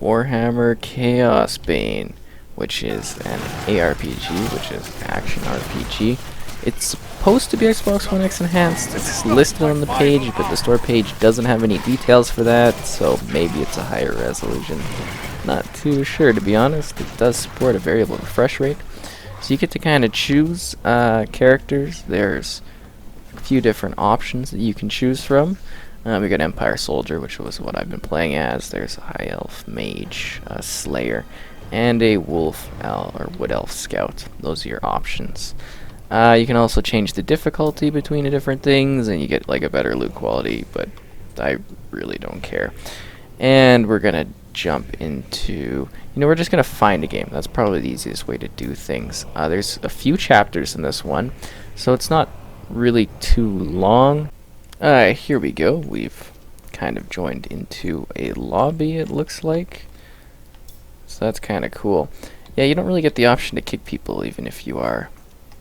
Warhammer Chaosbane, which is an ARPG, which is action RPG. It's supposed to be Xbox One X enhanced. It's listed on the page, but the store page doesn't have any details for that, so maybe it's a higher resolution. Not too sure, to be honest. It does support a variable refresh rate, so you get to kind of choose characters. There's a few different options that you can choose from. We got Empire Soldier, which was what I've been playing as. There's a High Elf Mage, a Slayer, and a Wolf or Wood Elf Scout. Those are your options. You can also change the difficulty between the different things, and you get like a better loot quality, but I really don't care. And we're gonna jump into, we're just gonna find a game. That's probably the easiest way to do things. There's a few chapters in this one, so it's not really too long. Here we go. We've kind of joined into a lobby, it looks like. So that's kind of cool. Yeah, you don't really get the option to kick people even if you are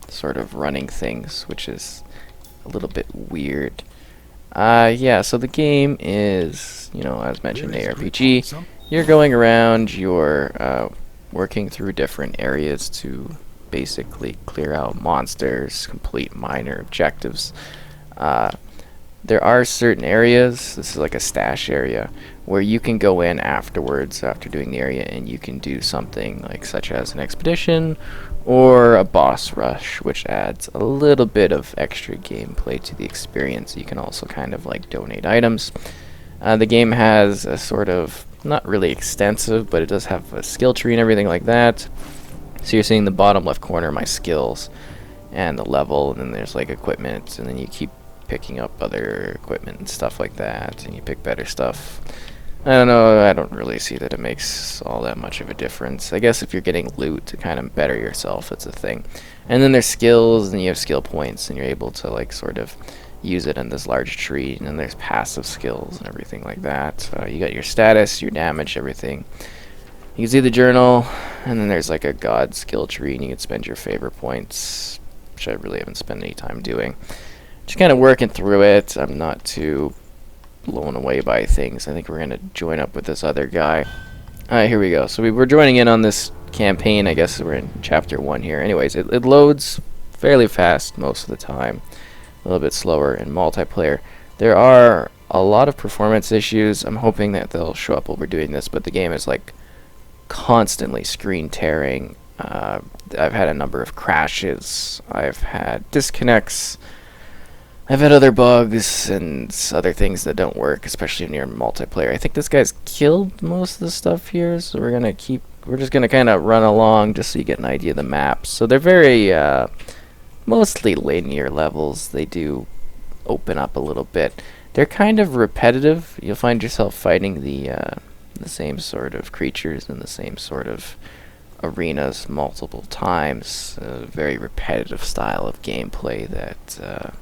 sort of running things, which is a little bit weird. Yeah, so the game is, as mentioned, ARPG. You're going around, you're working through different areas to basically clear out monsters, complete minor objectives. There are certain areas, this is like a stash area, where you can go in afterwards, after doing the area, and you can do something like such as an expedition or a boss rush, which adds a little bit of extra gameplay to the experience. You can also kind of like donate items. The game has a sort of, not really extensive, but it does have a skill tree and everything like that. So you're seeing the bottom left corner, my skills and the level, and then there's like equipment, and then you keep picking up other equipment and stuff like that, and you pick better stuff. I don't know, I don't really see that it makes all that much of a difference. I guess if you're getting loot to kind of better yourself, it's a thing. And then there's skills, and you have skill points, and you're able to like sort of use it in this large tree. And then there's passive skills and everything like that. You got your status, your damage, everything. You can see the journal, and then there's like a god skill tree, and you can spend your favor points, which I really haven't spent any time doing. Just kind of working through it. I'm not too blown away by things. I think we're going to join up with this other guy. Alright, here we go. So we're joining in on this campaign. I guess we're in chapter 1 here. Anyways, it loads fairly fast most of the time. A little bit slower in multiplayer. There are a lot of performance issues. I'm hoping that they'll show up while we're doing this, but the game is like constantly screen tearing. I've had a number of crashes. I've had disconnects. I've had other bugs and other things that don't work, especially when you're in multiplayer. I think this guy's killed most of the stuff here, so we're just gonna kind of run along just so you get an idea of the maps. So they're very mostly linear levels. They do open up a little bit. They're kind of repetitive. You'll find yourself fighting the same sort of creatures in the same sort of arenas multiple times. A very repetitive style of gameplay that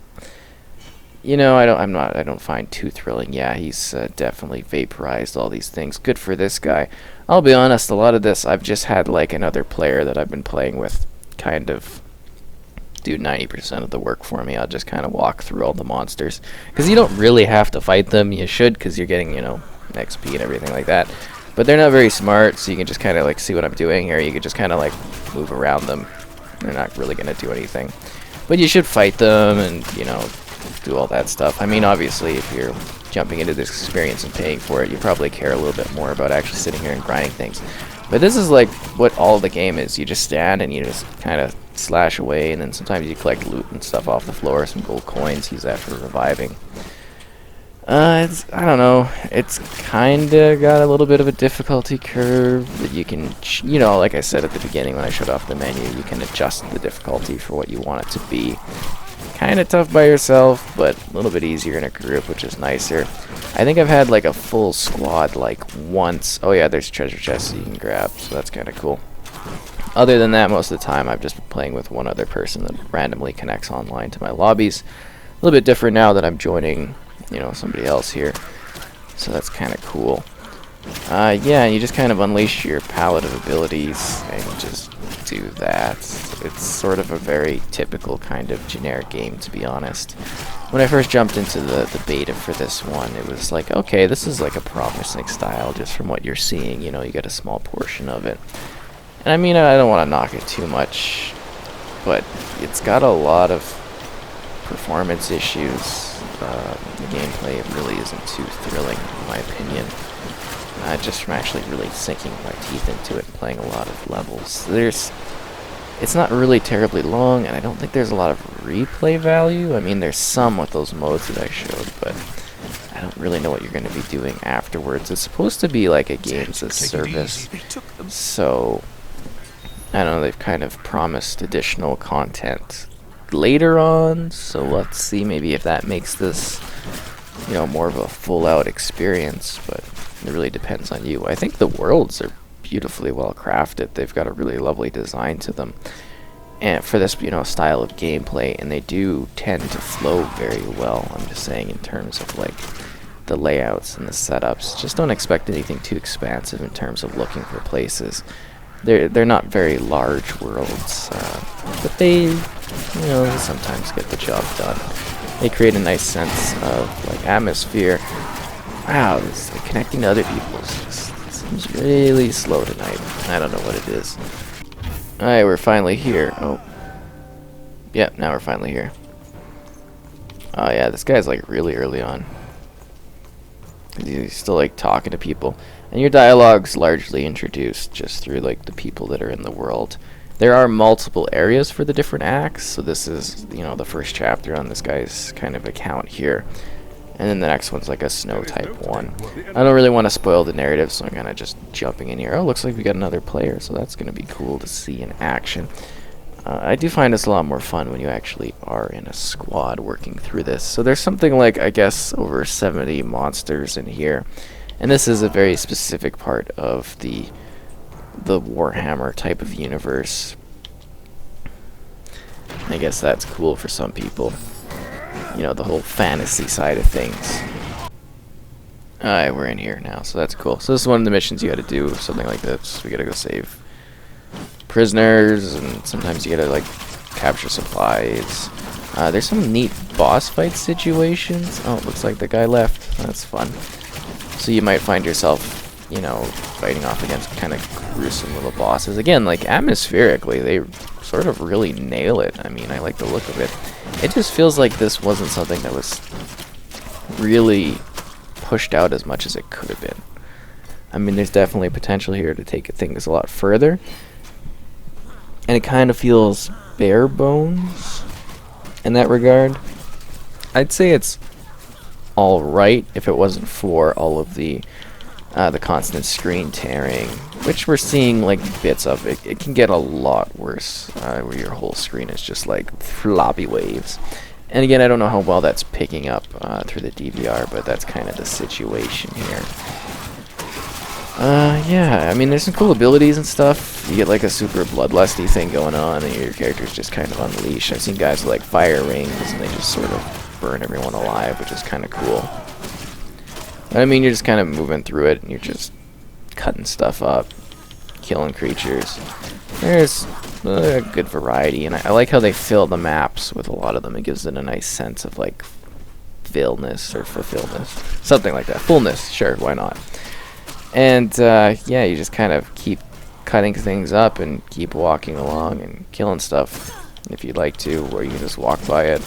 I don't find too thrilling. Yeah, he's definitely vaporized all these things. Good for this guy. I'll be honest, a lot of this I've just had like another player that I've been playing with kind of do 90% of the work for me. I'll just kind of walk through all the monsters, because you don't really have to fight them. You should, because you're getting XP and everything like that, but they're not very smart, so you can just kind of like see what I'm doing here. You can just kind of like move around them. They're not really going to do anything, but you should fight them and do all that stuff. I mean, obviously, if you're jumping into this experience and paying for it, you probably care a little bit more about actually sitting here and grinding things. But this is like what all the game is. You just stand and you just kind of slash away, and then sometimes you collect loot and stuff off the floor, some gold coins, use that for reviving. I don't know, it's kind of got a little bit of a difficulty curve that you can, like I said at the beginning when I showed off the menu, you can adjust the difficulty for what you want it to be. Kind of tough by yourself, but a little bit easier in a group, which is nicer. I think I've had like a full squad like once. Oh yeah, there's treasure chests you can grab, so that's kind of cool. Other than that, most of the time I've just been playing with one other person that randomly connects online to my lobbies. A little bit different now that I'm joining, somebody else here, so that's kind of cool. Yeah, you just kind of unleash your palette of abilities and just do that. It's sort of a very typical kind of generic game, to be honest. when I first jumped into the beta for this one, it was like, okay, this is like a promising style just from what you're seeing. You know, you get a small portion of it. And I mean, I don't want to knock it too much, but it's got a lot of performance issues. The gameplay really isn't too thrilling, in my opinion. Just from actually really sinking my teeth into it and playing a lot of levels. It's not really terribly long, and I don't think there's a lot of replay value. I mean, there's some with those modes that I showed, but I don't really know what you're going to be doing afterwards. It's supposed to be like a games as service, so I don't know, they've kind of promised additional content later on, so let's see maybe if that makes this, you know, more of a full-out experience, but it really depends on you. I think the worlds are beautifully well crafted. They've got a really lovely design to them, and for this, you know, style of gameplay, and they do tend to flow very well. I'm just saying in terms of like the layouts and the setups. Just don't expect anything too expansive in terms of looking for places. They're not very large worlds, but they, you know, they sometimes get the job done. They create a nice sense of like atmosphere. Wow, this, like, connecting to other people seems really slow tonight. I don't know what it is. Alright, we're finally here. Oh. Yep, now we're finally here. Oh yeah, this guy's like really early on. He's still like talking to people. And your dialogue's largely introduced just through like the people that are in the world. There are multiple areas for the different acts, so this is, you know, the first chapter on this guy's kind of account here. And then the next one's like a snow type one. I don't really want to spoil the narrative, so I'm kind of just jumping in here. Oh, looks like we got another player, so that's going to be cool to see in action. I do find this a lot more fun when you actually are in a squad working through this. So there's something like, I guess, over 70 monsters in here. And this is a very specific part of the Warhammer type of universe. I guess that's cool for some people. You know, the whole fantasy side of things. Alright, we're in here now, so that's cool. So this is one of the missions you gotta do, something like this. We gotta go save prisoners, and sometimes you gotta, like, capture supplies. There's some neat boss fight situations. Oh, it looks like the guy left. That's fun. So you might find yourself, you know, fighting off against kind of gruesome little bosses. Again, like, atmospherically, they sort of really nail it. I mean, I like the look of it. It just feels like this wasn't something that was really pushed out as much as it could have been. I mean, there's definitely potential here to take things a lot further. And it kind of feels bare bones in that regard. I'd say it's alright if it wasn't for all of the constant screen tearing, which we're seeing like bits of. It can get a lot worse, where your whole screen is just like floppy waves. And again, I don't know how well that's picking up through the DVR, but that's kind of the situation here. Yeah, I mean, there's some cool abilities and stuff. You get like a super bloodlusty thing going on, and your character's just kind of unleashed. I've seen guys with like fire rings, and they just sort of burn everyone alive, which is kind of cool. I mean, you're just kind of moving through it, and you're just cutting stuff up, killing creatures. There's a good variety, and I like how they fill the maps with a lot of them. It gives it a nice sense of, like, fullness or fulfillment. Something like that. Fullness, sure, why not? And, yeah, you just kind of keep cutting things up and keep walking along and killing stuff if you'd like to, or you can just walk by it.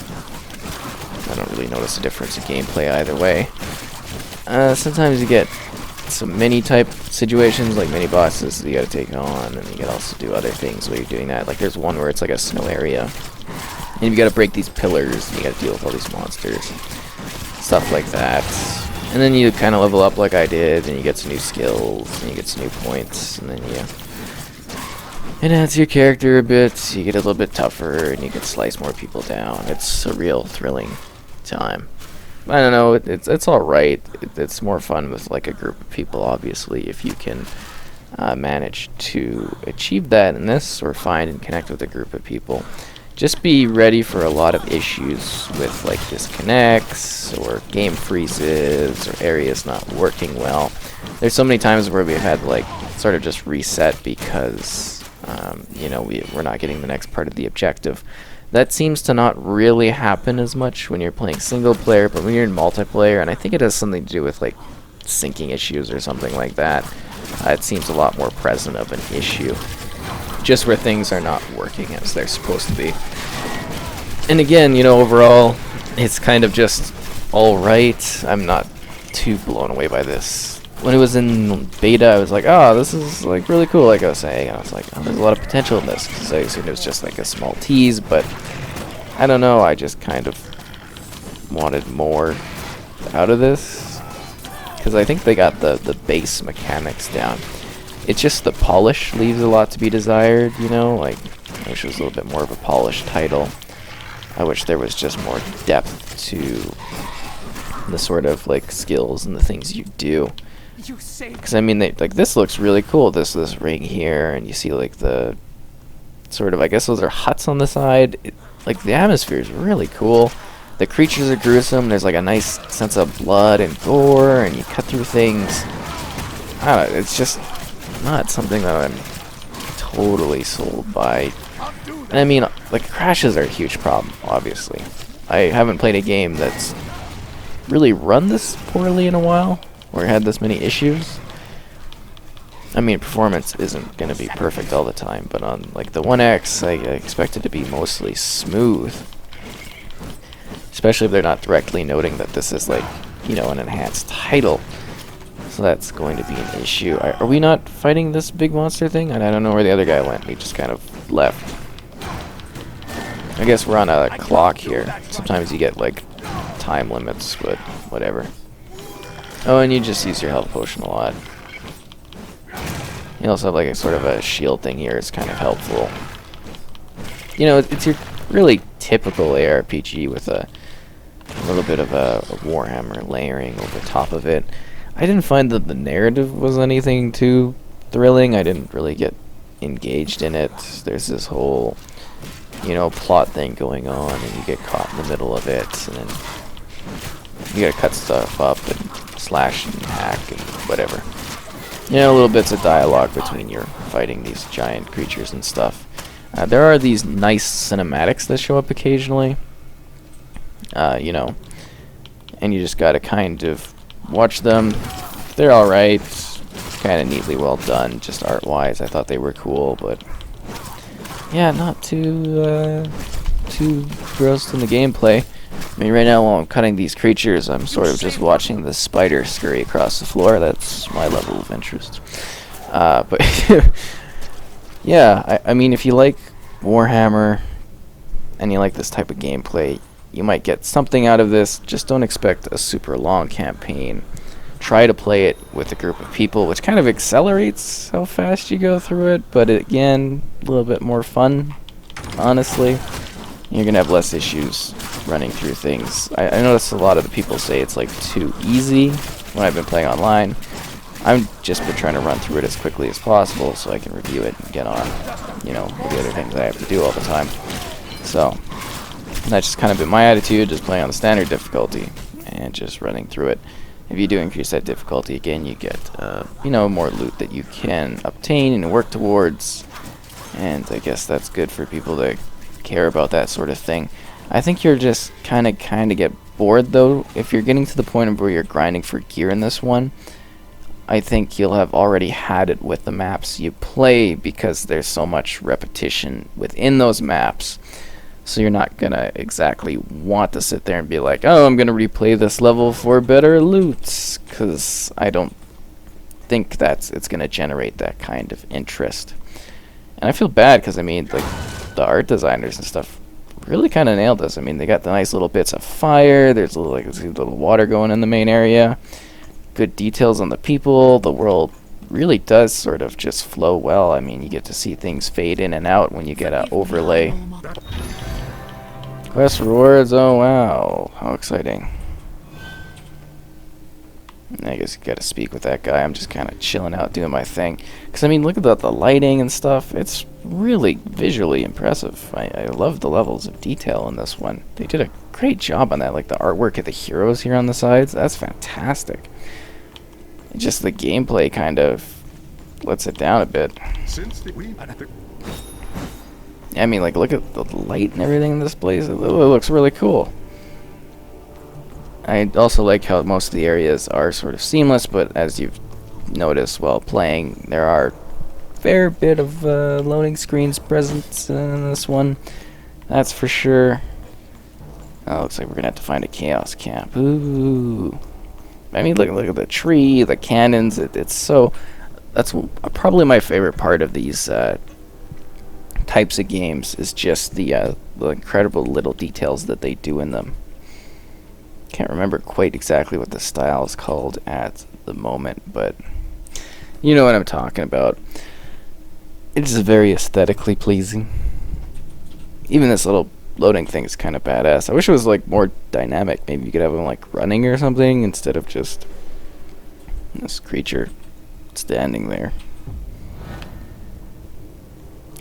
I don't really notice a difference in gameplay either way. Sometimes you get some mini-type situations, like mini-bosses that you gotta take on, and you can also do other things while you're doing that. Like, there's one where it's like a snow area, and you gotta break these pillars, and you gotta deal with all these monsters. Stuff like that. And then you kind of level up like I did, and you get some new skills, and you get some new points, and then you enhance your character a bit, you get a little bit tougher, and you can slice more people down. It's a real thrilling time. I don't know, it's alright. It's more fun with like a group of people, obviously, if you can manage to achieve that in this, or find and connect with a group of people. Just be ready for a lot of issues with like disconnects, or game freezes, or areas not working well. There's so many times where we've had to like sort of just reset because you know, we're not getting the next part of the objective. That seems to not really happen as much when you're playing single player, but when you're in multiplayer, and I think it has something to do with like syncing issues or something like that, it seems a lot more present of an issue. Just where things are not working as they're supposed to be. And again, you know, overall, it's kind of just alright. I'm not too blown away by this. When it was in beta, I was like, oh, this is like really cool, like I was saying. And I was like, oh, there's a lot of potential in this. Because I assumed it was just like a small tease, but I don't know, I just kind of wanted more out of this. Because I think they got the base mechanics down. It's just the polish leaves a lot to be desired, you know? Like, I wish it was a little bit more of a polished title. I wish there was just more depth to the sort of like skills and the things you do. Because I mean, like this looks really cool. This ring here, and you see like the sort of, I guess those are huts on the side. Like the atmosphere is really cool. The creatures are gruesome. There's like a nice sense of blood and gore, and you cut through things. I don't know. It's just not something that I'm totally sold by. And I mean, like crashes are a huge problem. Obviously, I haven't played a game that's really run this poorly in a while, or had this many issues. I mean, performance isn't going to be perfect all the time, but on like the 1X, I expect it to be mostly smooth. Especially if they're not directly noting that this is like, you know, an enhanced title. So that's going to be an issue. Are we not fighting this big monster thing? I don't know where the other guy went. He just kind of left. I guess we're on a clock here. Sometimes you get like time limits, but whatever. Oh, and you just use your health potion a lot. You also have like a sort of a shield thing here. It's kind of helpful. You know, it's your really typical ARPG with a little bit of a Warhammer layering over top of it. I didn't find that the narrative was anything too thrilling. I didn't really get engaged in it. There's this whole, you know, plot thing going on, and you get caught in the middle of it, and then you gotta cut stuff up and slash and hack and whatever. You know, little bits of dialogue between you fighting these giant creatures and stuff. There are these nice cinematics that show up occasionally, you know, and you just gotta kind of watch them. They're alright, kind of neatly well done, just art-wise. I thought they were cool, but yeah, not too gross in the gameplay. I mean, right now while I'm cutting these creatures, I'm sort of just watching the spider scurry across the floor. That's my level of interest. But yeah, I mean, if you like Warhammer and you like this type of gameplay, you might get something out of this. Just don't expect a super long campaign. Try to play it with a group of people, which kind of accelerates how fast you go through it, but again, a little bit more fun, honestly. You're going to have less issues running through things. I notice a lot of the people say it's like too easy when I've been playing online. I've just been trying to run through it as quickly as possible so I can review it and get on, you know, with the other things I have to do all the time. So that's just kind of been my attitude, just playing on the standard difficulty and just running through it. If you do increase that difficulty, again, you get, you know, more loot that you can obtain and work towards. And I guess that's good for people that care about that sort of thing. I think you're just kind of get bored, though. If you're getting to the point of where you're grinding for gear in this one, I think you'll have already had it with the maps you play, because there's so much repetition within those maps. So you're not going to exactly want to sit there and be like, oh, I'm going to replay this level for better loot, because I don't think it's going to generate that kind of interest. And I feel bad, because, I mean, like, the art designers and stuff really kind of nailed this. I mean, they got the nice little bits of fire. There's a little water going in the main area. Good details on the people. The world really does sort of just flow well. I mean, you get to see things fade in and out when you get an overlay. Quest rewards, oh wow, how exciting. I guess you gotta speak with that guy. I'm just kind of chilling out doing my thing. Because, I mean, look at the lighting and stuff. It's really visually impressive. I love the levels of detail in this one. They did a great job on that. Like the artwork of the heroes here on the sides, that's fantastic. Just the gameplay kind of lets it down a bit. I mean, like, look at the light and everything in this place. It looks really cool. I also like how most of the areas are sort of seamless, but as you've noticed while playing, there are a fair bit of loading screens present in this one. That's for sure. Oh, looks like we're gonna have to find a chaos camp. Ooh. I mean, look at the tree, the cannons. It's so... That's probably my favorite part of these types of games, is just the incredible little details that they do in them. Can't remember quite exactly what the style is called at the moment, but you know what I'm talking about. It's very aesthetically pleasing. Even this little loading thing is kind of badass. I wish it was like more dynamic. Maybe you could have them like running or something instead of just this creature standing there.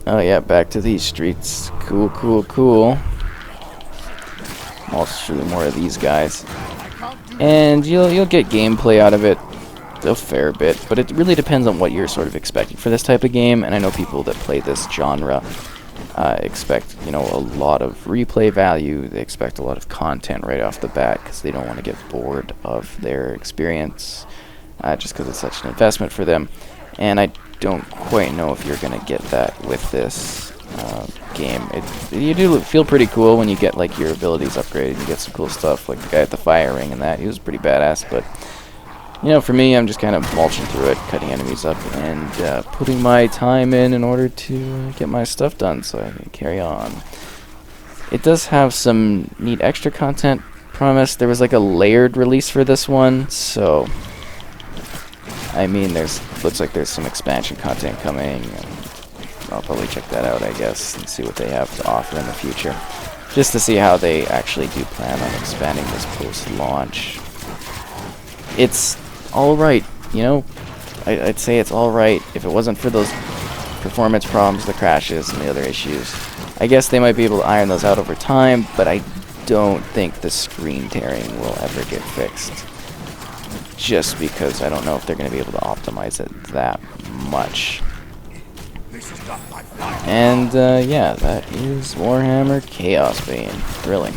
Oh yeah, back to these streets. Cool, cool, cool. I'll show you more of these guys, and you'll get gameplay out of it a fair bit, but it really depends on what you're sort of expecting for this type of game. And I know people that play this genre expect, you know, a lot of replay value. They expect a lot of content right off the bat because they don't want to get bored of their experience, just because it's such an investment for them. And I don't quite know if you're gonna get that with this game. You do feel pretty cool when you get like your abilities upgraded. You get some cool stuff, like the guy at the fire ring and that. He was pretty badass, but you know, for me, I'm just kind of mulching through it, cutting enemies up, and putting my time in order to get my stuff done so I can carry on. It does have some neat extra content promised. There was like a layered release for this one, so I mean, looks like there's some expansion content coming. And I'll probably check that out, I guess, and see what they have to offer in the future, just to see how they actually do plan on expanding this post-launch. It's alright, you know? I'd say it's alright if it wasn't for those performance problems, the crashes, and the other issues. I guess they might be able to iron those out over time, but I don't think the screen tearing will ever get fixed. Just because I don't know if they're going to be able to optimize it that much. And yeah, that is Warhammer Chaosbane. Thrilling.